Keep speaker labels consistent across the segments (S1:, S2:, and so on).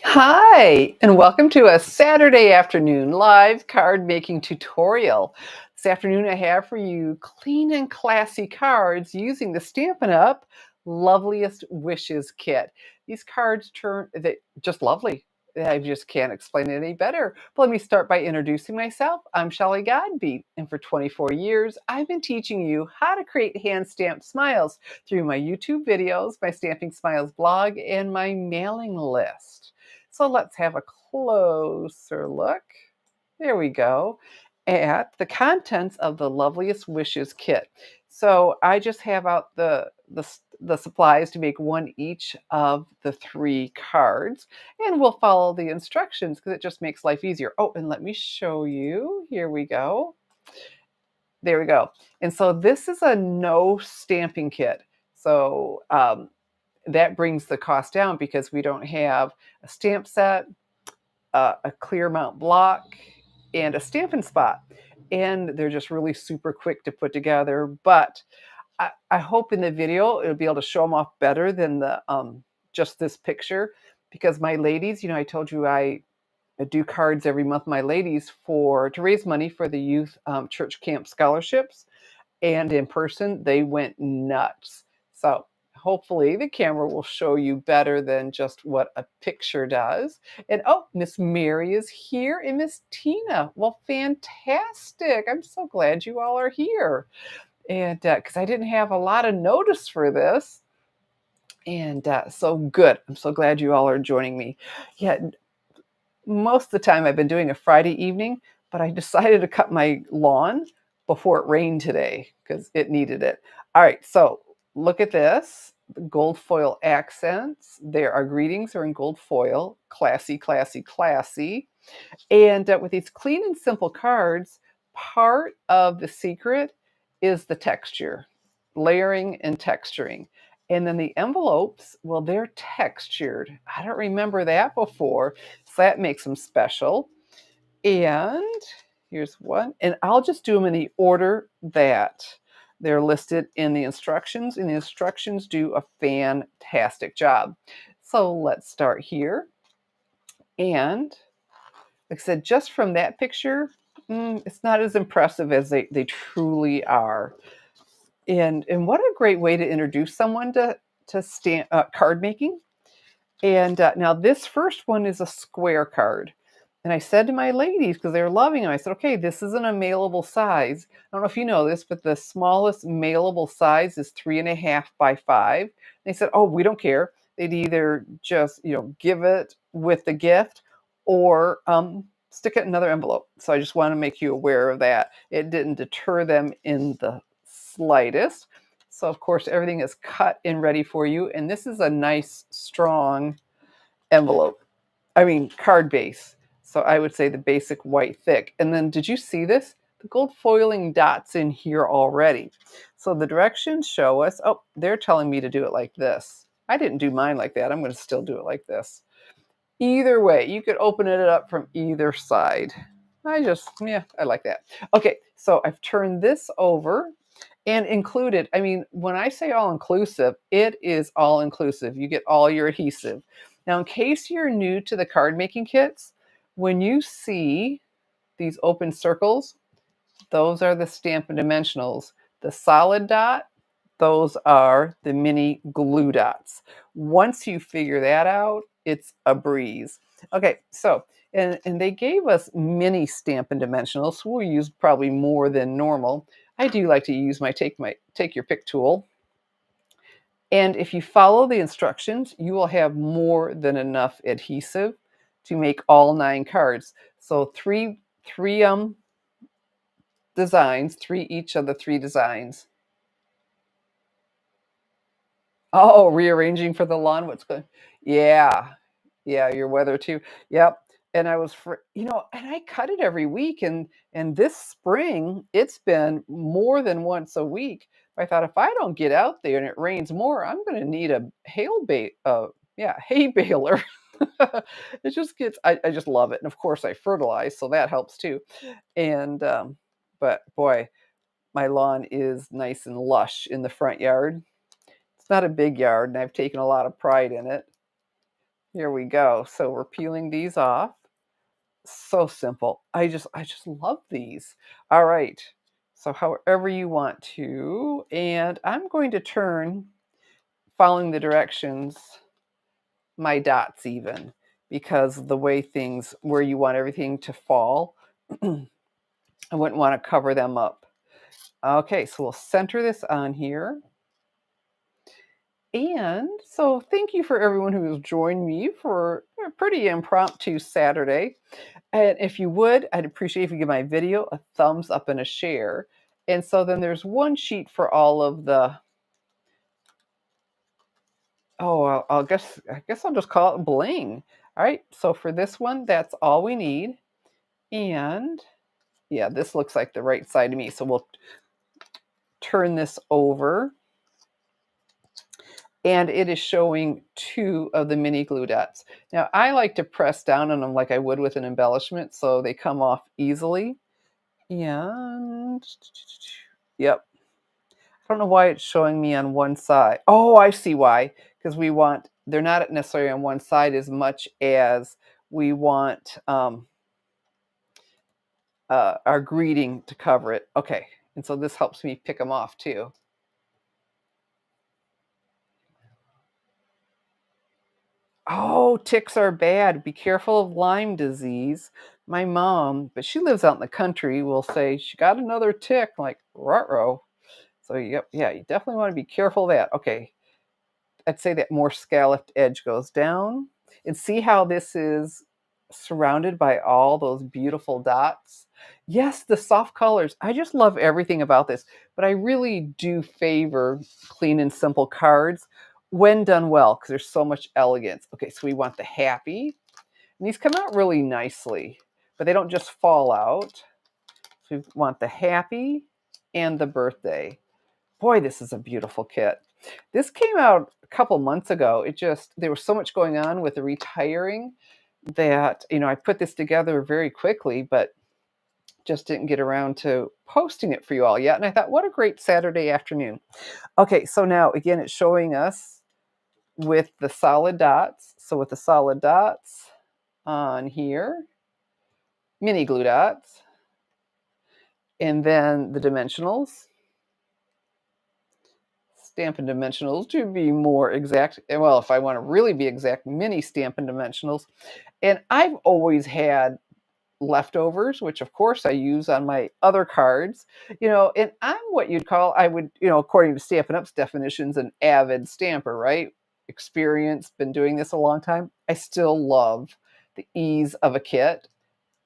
S1: Hi, and welcome to a Saturday afternoon live card making tutorial. This afternoon, I have for you clean and classy cards using the Stampin' Up! Loveliest Wishes kit. These cards turn they just lovely. I just can't explain it any better. But let me start by introducing myself. I'm Shelley Godby, and for 24 years, I've been teaching you how to create hand stamped smiles through my YouTube videos, my Stamping Smiles blog, and my mailing list. So let's have a closer look. There we go. At the contents of the Loveliest Wishes kit. So I just have out the supplies to make one each of the three cards, and we'll follow the instructions because it just makes life easier. Oh, and let me show you. Here we go. There we go. And so this is a no stamping kit. So that brings the cost down because we don't have a stamp set, a clear mount block, and a Stampin' Spot. And they're just really super quick to put together. But I hope in the video it'll be able to show them off better than the just this picture, because my ladies, I told you I do cards every month. My ladies for to raise money for the youth church camp scholarships, and in person they went nuts. So hopefully the camera will show you better than just what a picture does. And oh, Miss Mary is here, and Miss Tina. Well, fantastic. I'm so glad you all are here. And because I didn't have a lot of notice for this. And so good. I'm so glad you all are joining me. Yeah, most of the time I've been doing a Friday evening, but I decided to cut my lawn before it rained today because it needed it. All right, so look at this. The gold foil accents. There, our greetings are in gold foil. Classy, classy, classy. And with these clean and simple cards, part of the secret is the texture, layering and texturing. And then the envelopes, well, they're textured. I don't remember that before, so that makes them special. And here's one, and I'll just do them in the order that they're listed in the instructions, and the instructions do a fantastic job. So let's start here. And like I said, just from that picture, it's not as impressive as they truly are. And what a great way to introduce someone to card making. And now this first one is a square card. And I said to my ladies, because they were loving them, I said, okay, this isn't a mailable size. I don't know if you know this, but the smallest mailable size is 3.5 by 5. They said, oh, we don't care. They'd either just, give it with the gift or stick it in another envelope. So I just want to make you aware of that. It didn't deter them in the slightest. So of course everything is cut and ready for you. And this is a nice, strong envelope. I mean, card base. So I would say the basic white thick. And then did you see this? The gold foiling dots in here already. So the directions show us, oh, they're telling me to do it like this. I didn't do mine like that. I'm going to still do it like this. Either way, you could open it up from either side. I like that. Okay, so I've turned this over and included. I mean, when I say all inclusive, it is all inclusive. You get all your adhesive. Now, in case you're new to the card making kits, when you see these open circles, those are the Stampin' Dimensionals. The solid dot, those are the mini glue dots. Once you figure that out, it's a breeze. Okay, so, and they gave us mini Stampin' Dimensionals, so we'll use probably more than normal. I do like to use my take your pick tool. And if you follow the instructions, you will have more than enough adhesive to make all 9 cards. So three designs, three each of the 3 designs. Oh, rearranging for the lawn, what's good? Yeah. Yeah, your weather too. Yep. And I was and I cut it every week, and this spring it's been more than once a week. I thought if I don't get out there and it rains more, I'm going to need a hay baler. It just gets I just love it. And of course I fertilize, so that helps too. And but boy, my lawn is nice and lush in the front yard. It's not a big yard, and I've taken a lot of pride in it. Here we go. So we're peeling these off. So simple. I just love these. All right. So however you want to, and I'm going to turn, following the directions, my dots even, because the way things, where you want everything to fall, I wouldn't want to cover them up. Okay, so we'll center this on here. And so thank you for everyone who has joined me for a pretty impromptu Saturday. And if you would, I'd appreciate if you give my video a thumbs up and a share. And so then there's one sheet for all of the, oh, I guess I'll just call it bling. All right, so for this one, that's all we need. And yeah, this looks like the right side to me. So we'll turn this over. And it is showing 2 of the mini glue dots. Now, I like to press down on them like I would with an embellishment so they come off easily. And yep. I don't know why it's showing me on one side. Oh, I see why. Because they're not necessarily on one side as much as we want our greeting to cover it. Okay. And so this helps me pick them off too. Oh, ticks are bad. Be careful of Lyme disease. My mom, but she lives out in the country, will say she got another tick, like ruh-roh. So yep, yeah, you definitely want to be careful of that. Okay, I'd say that more scalloped edge goes down. And see how this is surrounded by all those beautiful dots? Yes, the soft colors. I just love everything about this. But I really do favor clean and simple cards when done well because there's so much elegance. Okay, so we want the happy. And these come out really nicely, but they don't just fall out. So we want the happy and the birthday. Boy, this is a beautiful kit. This came out a couple months ago. There was so much going on with the retiring that, I put this together very quickly, but just didn't get around to posting it for you all yet. And I thought, what a great Saturday afternoon. Okay, so now again, it's showing us with the solid dots. So with the solid dots on here, mini glue dots, and then the dimensionals. Stampin' Dimensionals to be more exact. Well, if I want to really be exact, mini Stampin' Dimensionals. And I've always had leftovers, which of course I use on my other cards, and I'm what you'd call, I would, according to Stampin' Up's definitions, an avid stamper, right? Experience, been doing this a long time. I still love the ease of a kit.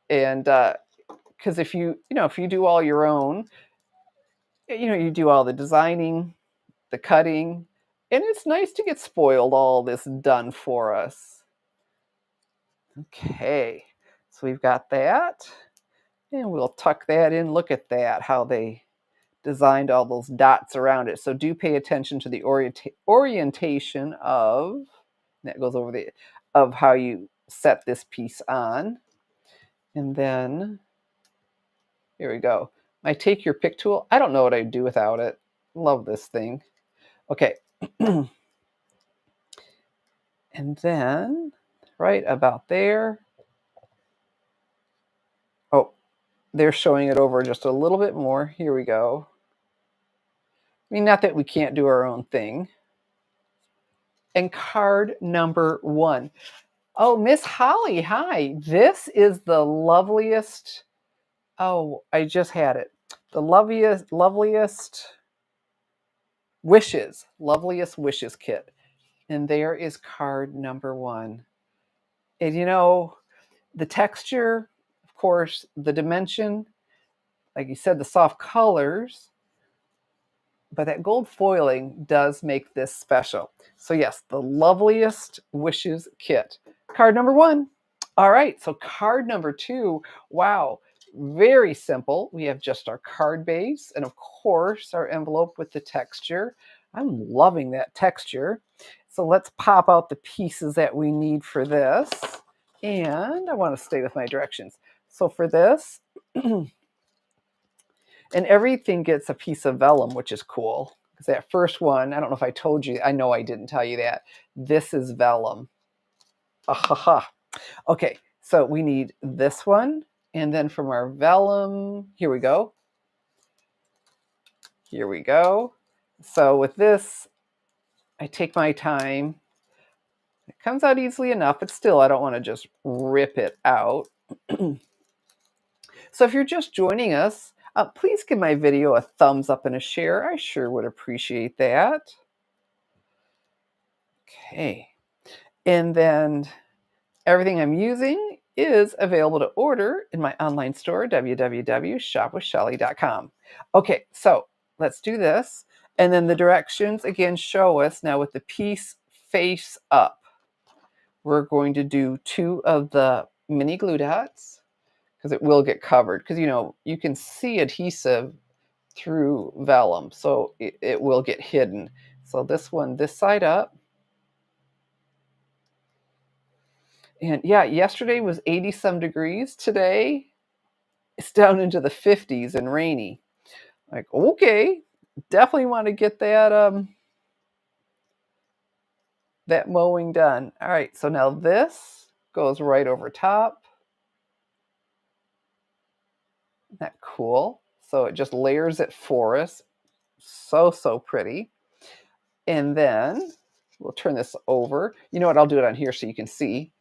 S1: And because if you do all your own, you do all the designing, the cutting, and it's nice to get spoiled all this done for us. Okay, so we've got that, and we'll tuck that in. Look at that, how they designed all those dots around it. So do pay attention to the orientation of, that goes over of how you set this piece on. And then, here we go. My Take Your Pick tool, I don't know what I'd do without it. Love this thing. Okay. And then right about there. Oh, they're showing it over just a little bit more. Here we go. I mean, not that we can't do our own thing. And card number 1. Oh, Miss Holly, hi. This is the loveliest. Oh, I just had it. The loveliest wishes kit. And there is card number 1. And the texture, of course, the dimension, like you said, the soft colors, but that gold foiling does make this special. So yes, the loveliest wishes kit. Card number 1. All right, so card number 2. Wow, very simple. We have just our card base and of course our envelope with the texture. I'm loving that texture. So let's pop out the pieces that we need for this. And I want to stay with my directions. So for this, and everything gets a piece of vellum, which is cool. Because that first one, I don't know if I told you, I know I didn't tell you that. This is vellum. Ahaha. Okay, so we need this one, and then from our vellum, here we go. Here we go. So with this, I take my time. It comes out easily enough, but still, I don't want to just rip it out. So if you're just joining us, please give my video a thumbs up and a share. I sure would appreciate that. Okay. And then everything I'm using is available to order in my online store, www.shopwithshelly.com. Okay, so let's do this. And then the directions again show us now with the piece face up. We're going to do 2 of the mini glue dots because it will get covered. Because, you know, you can see adhesive through vellum, so it will get hidden. So this one, this side up. And yeah, yesterday was 80 some degrees. Today it's down into the 50s and rainy. Like, okay, definitely want to get that mowing done. All right, so now this goes right over top. Isn't that cool? So it just layers it for us. So pretty. And then we'll turn this over. You know what? I'll do it on here so you can see.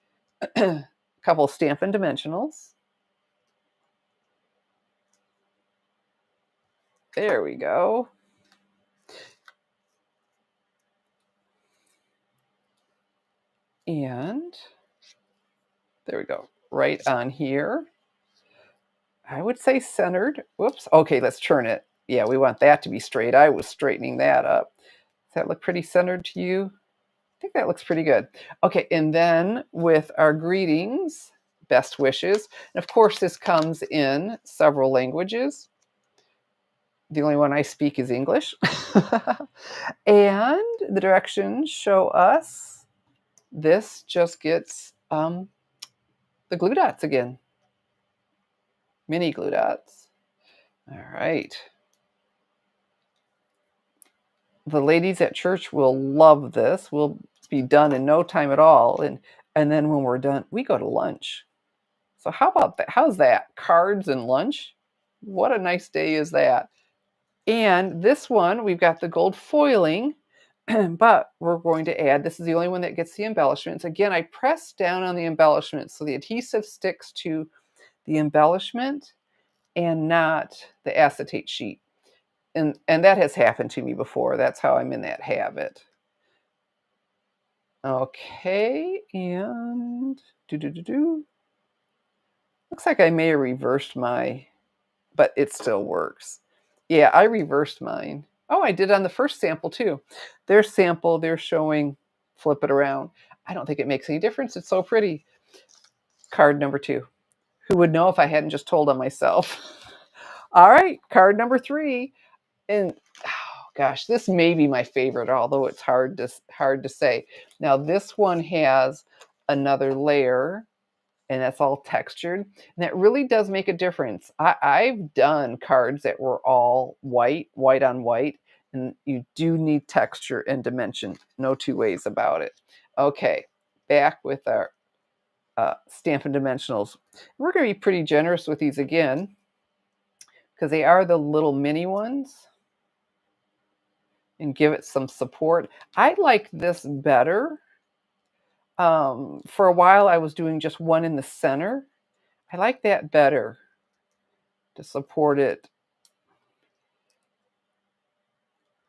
S1: A couple of Stampin' Dimensionals. There we go. And there we go. Right on here. I would say centered. Whoops. Okay, let's turn it. Yeah, we want that to be straight. I was straightening that up. Does that look pretty centered to you? I think that looks pretty good. Okay, and then with our greetings, best wishes. And of course, this comes in several languages. The only one I speak is English. And the directions show us this just gets the glue dots again. Mini glue dots. All right. The ladies at church will love this. We'll be done in no time at all. And then when we're done, we go to lunch. So how about that? How's that? Cards and lunch? What a nice day is that? And this one, we've got the gold foiling, but we're going to add, this is the only one that gets the embellishments. Again, I press down on the embellishment so the adhesive sticks to the embellishment and not the acetate sheet. And that has happened to me before. That's how I'm in that habit. Okay, and looks like I may have reversed but it still works. Yeah, I reversed mine. Oh, I did on the first sample too. Their sample, they're showing flip it around. I don't think it makes any difference. It's so pretty. Card number 2. Who would know if I hadn't just told on myself? All right, card number 3. And oh gosh, this may be my favorite, although it's hard to say. Now this one has another layer, and that's all textured, and that really does make a difference. I've done cards that were all white on white, and you do need texture and dimension. No two ways about it. Okay, back with our Stampin' Dimensionals. We're going to be pretty generous with these again, because they are the little mini ones, and give it some support. I like this better. For a while, I was doing just one in the center. I like that better to support it.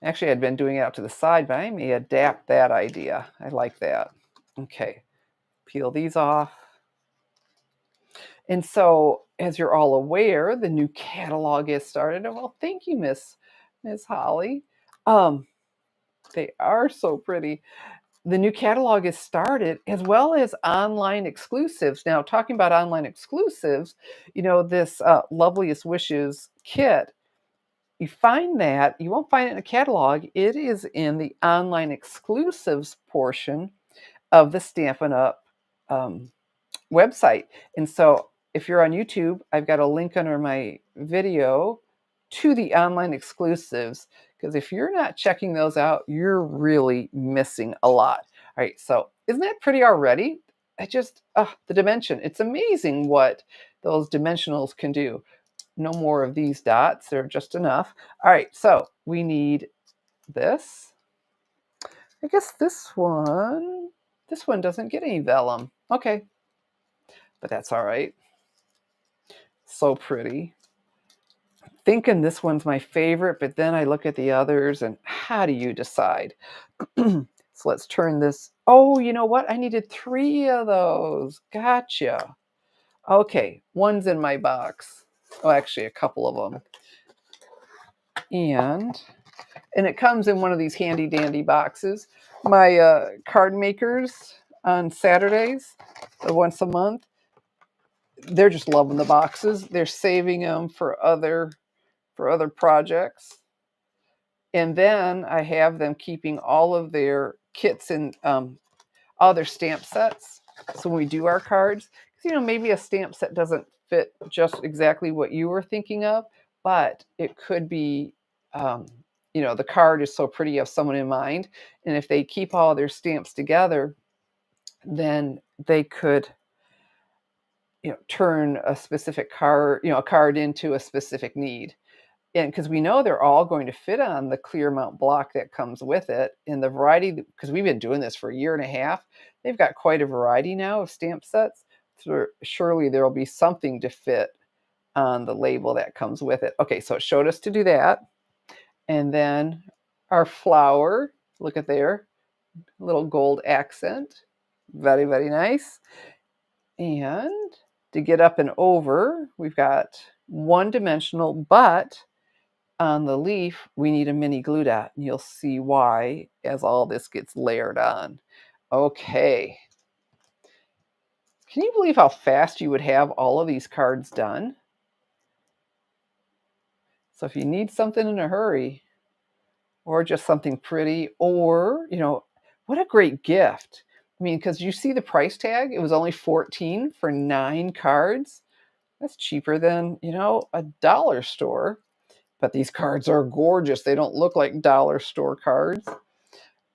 S1: Actually, I'd been doing it out to the side, but I may adapt that idea. I like that. Okay, peel these off. And so, as you're all aware, the new catalog is started. And well, thank you, Miss Holly. They are so pretty. The new catalog is started, as well as online exclusives. Now, talking about online exclusives, you know, this Loveliest Wishes kit, you find that, you won't find it in a catalog. It is in the online exclusives portion of the Stampin' Up! Website. And so if you're on YouTube, I've got a link under my video to the online exclusives, because if you're not checking those out, you're really missing a lot. All right, so isn't that pretty already? I just, the dimension. It's amazing what those dimensionals can do. No more of these dots. They're just enough. All right, so we need this. I guess this one doesn't get any vellum. Okay, but that's all right. So pretty. Thinking this one's my favorite, but then I look at the others and how do you decide? So let's turn this. Oh, you know what? I needed 3 of those. Gotcha. Okay, one's in my box. Oh, actually, a couple of them. And it comes in one of these handy dandy boxes. My card makers on Saturdays, once a month, they're just loving the boxes. They're saving them for other projects. And then I have them keeping all of their kits and all their stamp sets. So when we do our cards, because maybe a stamp set doesn't fit just exactly what you were thinking of, but it could be, the card is so pretty, you have someone in mind, and if they keep all their stamps together, then they could, turn a specific card, a card into a specific need. And because we know they're all going to fit on the clear mount block that comes with it, in the variety, because we've been doing this for a year and a half, they've got quite a variety now of stamp sets. So surely there will be something to fit on the label that comes with it. Okay, so it showed us to do that. And then our flower, look at there, little gold accent. Very, very nice. And to get up and over, we've got one dimensional, but on the leaf, we need a mini glue dot, and you'll see why as all this gets layered on. Okay. Can you believe how fast you would have all of these cards done? So if you need something in a hurry, or just something pretty, or, what a great gift. I mean, because you see the price tag, it was only 14 for 9 cards. That's cheaper than, a dollar store. But these cards are gorgeous. They don't look like dollar store cards.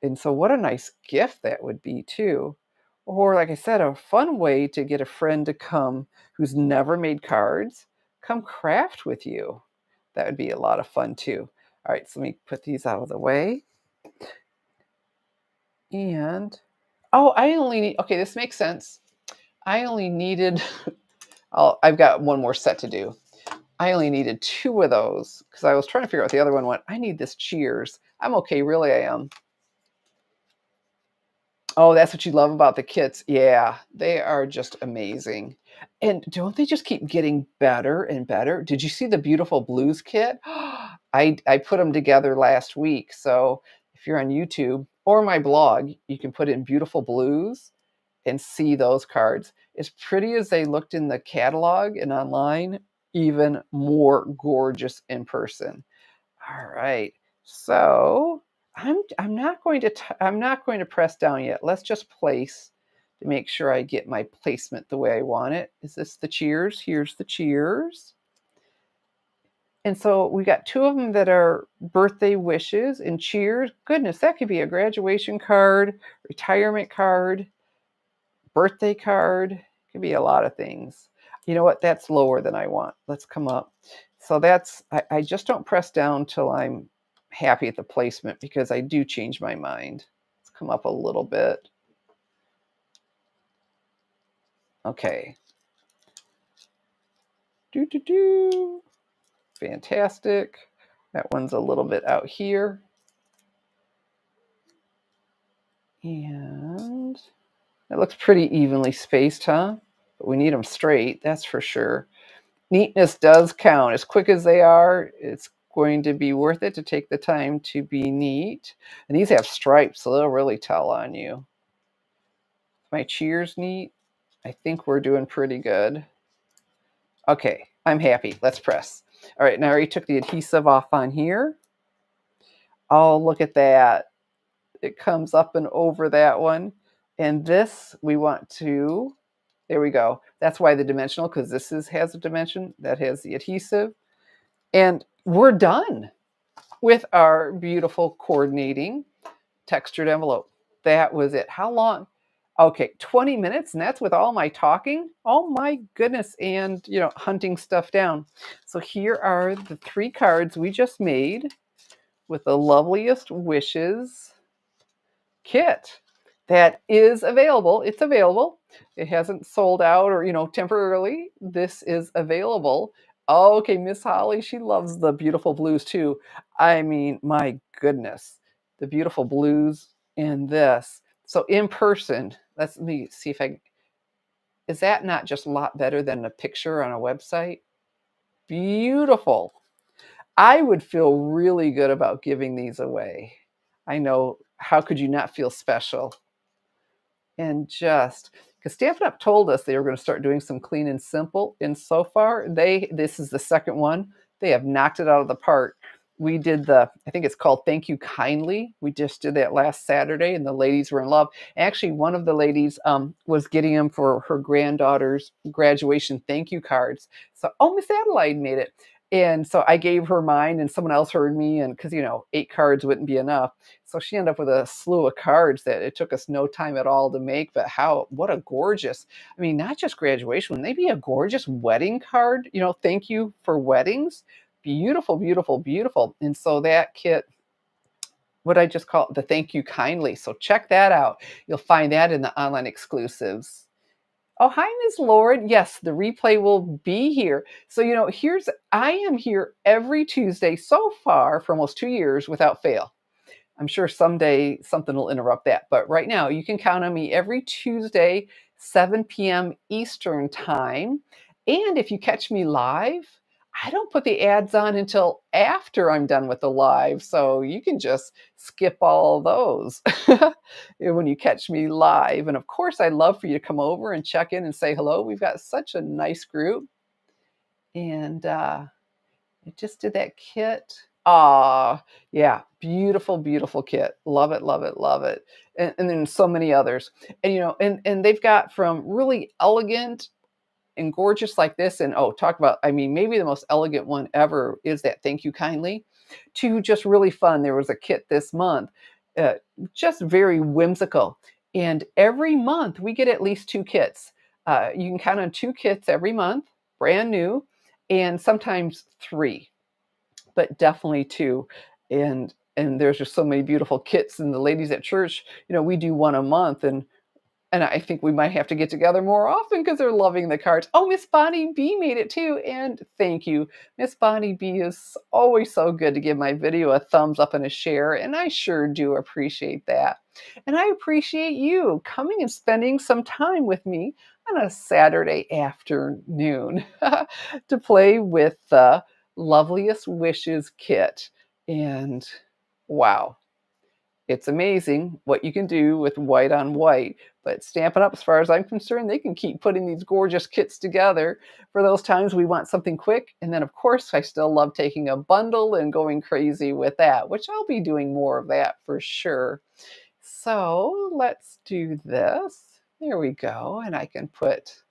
S1: And so what a nice gift that would be too. Or like I said, a fun way to get a friend to come who's never made cards, come craft with you. That would be a lot of fun too. All right, so let me put these out of the way. And I only need, okay, this makes sense. I only needed I've got one more set to do. I only needed 2 of those because I was trying to figure out the other one went. I need this cheers. I'm okay, really I am. Oh, that's what you love about the kits. Yeah, they are just amazing. And don't they just keep getting better and better? Did you see the beautiful blues kit? I put them together last week. So if you're on YouTube or my blog, you can put in beautiful blues and see those cards. As pretty as they looked in the catalog and online, even more gorgeous in person. All right. So I'm not going to press down yet. Let's just place to make sure I get my placement the way I want it. Is this the cheers? Here's the cheers. And so we got 2 of them that are birthday wishes and cheers. Goodness, that could be a graduation card, retirement card, birthday card. It could be a lot of things. You know what? That's lower than I want. Let's come up. So I just don't press down till I'm happy at the placement because I do change my mind. Let's come up a little bit. Okay. Do, do, do. Fantastic. That one's a little bit out here. And it looks pretty evenly spaced, huh? But we need them straight, that's for sure. Neatness does count. As quick as they are, it's going to be worth it to take the time to be neat. And these have stripes, so they'll really tell on you. My cheers neat. I think we're doing pretty good. Okay, I'm happy. Let's press. All right, now I already took the adhesive off on here. Oh, look at that. It comes up and over that one. And this, we want to, there we go. That's why the dimensional, because this has a dimension that has the adhesive. And we're done with our beautiful coordinating textured envelope. That was it. How long? Okay, 20 minutes, and that's with all my talking? Oh my goodness, and, hunting stuff down. So here are the 3 cards we just made with the loveliest wishes kit that is available. It's available. It hasn't sold out or, temporarily. This is available. Okay, Miss Holly, she loves the beautiful blues too. I mean, my goodness, the beautiful blues in this. So in person, let me see if I is that not just a lot better than a picture on a website? Beautiful. I would feel really good about giving these away. I know, how could you not feel special? And just because Stampin' Up! Told us they were gonna start doing some clean and simple, and so far, this is the second one. They have knocked it out of the park. We did I think it's called Thank You Kindly. We just did that last Saturday, and the ladies were in love. Actually, one of the ladies, was getting them for her granddaughter's graduation thank you cards. So, oh, Miss Adelaide made it. And so I gave her mine, and someone else heard me, and because 8 cards wouldn't be enough. So she ended up with a slew of cards that it took us no time at all to make, but what a gorgeous, I mean, not just graduation, maybe a gorgeous wedding card, thank you for weddings. Beautiful, beautiful, beautiful. And so that kit, what I just call it, the thank you kindly. So check that out. You'll find that in the online exclusives. Oh, hi, Ms. Lord. Yes, the replay will be here. So, I am here every Tuesday so far for almost 2 years without fail. I'm sure someday something will interrupt that. But right now, you can count on me every Tuesday, 7 p.m. Eastern Time. And if you catch me live, I don't put the ads on until after I'm done with the live. So you can just skip all those when you catch me live. And of course, I'd love for you to come over and check in and say hello. We've got such a nice group. And I just did that kit. Ah, yeah, beautiful, beautiful kit. Love it, love it, love it. And then so many others. And and they've got from really elegant and gorgeous like this, and oh, talk about, I mean, maybe the most elegant one ever is that Thank You Kindly, to just really fun. There was a kit this month, uh, just very whimsical. And every month we get at least 2 kits. You can count on 2 kits every month, brand new, and sometimes 3, but definitely 2. And there's just so many beautiful kits, and the ladies at church, we do one a month, and I think we might have to get together more often because they're loving the cards. Oh, Miss Bonnie B made it too, and thank you. Miss Bonnie B is always so good to give my video a thumbs up and a share, and I sure do appreciate that. And I appreciate you coming and spending some time with me on a Saturday afternoon to play with the Loveliest Wishes kit. And wow, it's amazing what you can do with white on white. But Stampin' Up!, as far as I'm concerned, they can keep putting these gorgeous kits together for those times we want something quick. And then, of course, I still love taking a bundle and going crazy with that, which I'll be doing more of that for sure. So let's do this. There we go. And I can put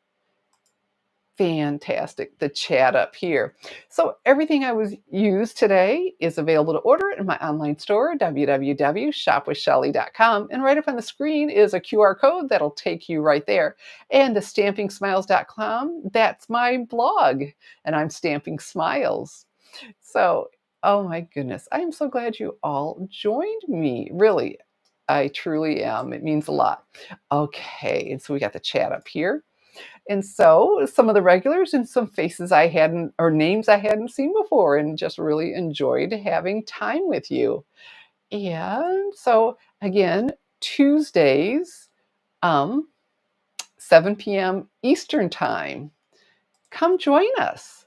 S1: fantastic, the chat up here. So everything I was used today is available to order in my online store, www.shopwithshelly.com. And right up on the screen is a QR code that'll take you right there. And the stampingsmiles.com, that's my blog. And I'm Stamping Smiles. So, oh my goodness, I am so glad you all joined me. Really, I truly am. It means a lot. Okay, and so we got the chat up here. And so some of the regulars and some faces I hadn't, or names I hadn't seen before, and just really enjoyed having time with you. And so again, Tuesdays, um, 7 p.m. Eastern time. Come join us.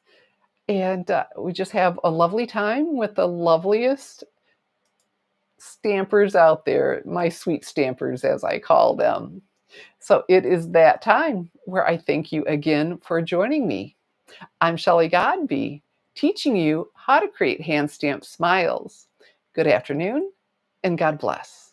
S1: And we just have a lovely time with the loveliest stampers out there, my sweet stampers, as I call them. So it is that time where I thank you again for joining me. I'm Shelley Godby, teaching you how to create hand stamped smiles. Good afternoon, and God bless.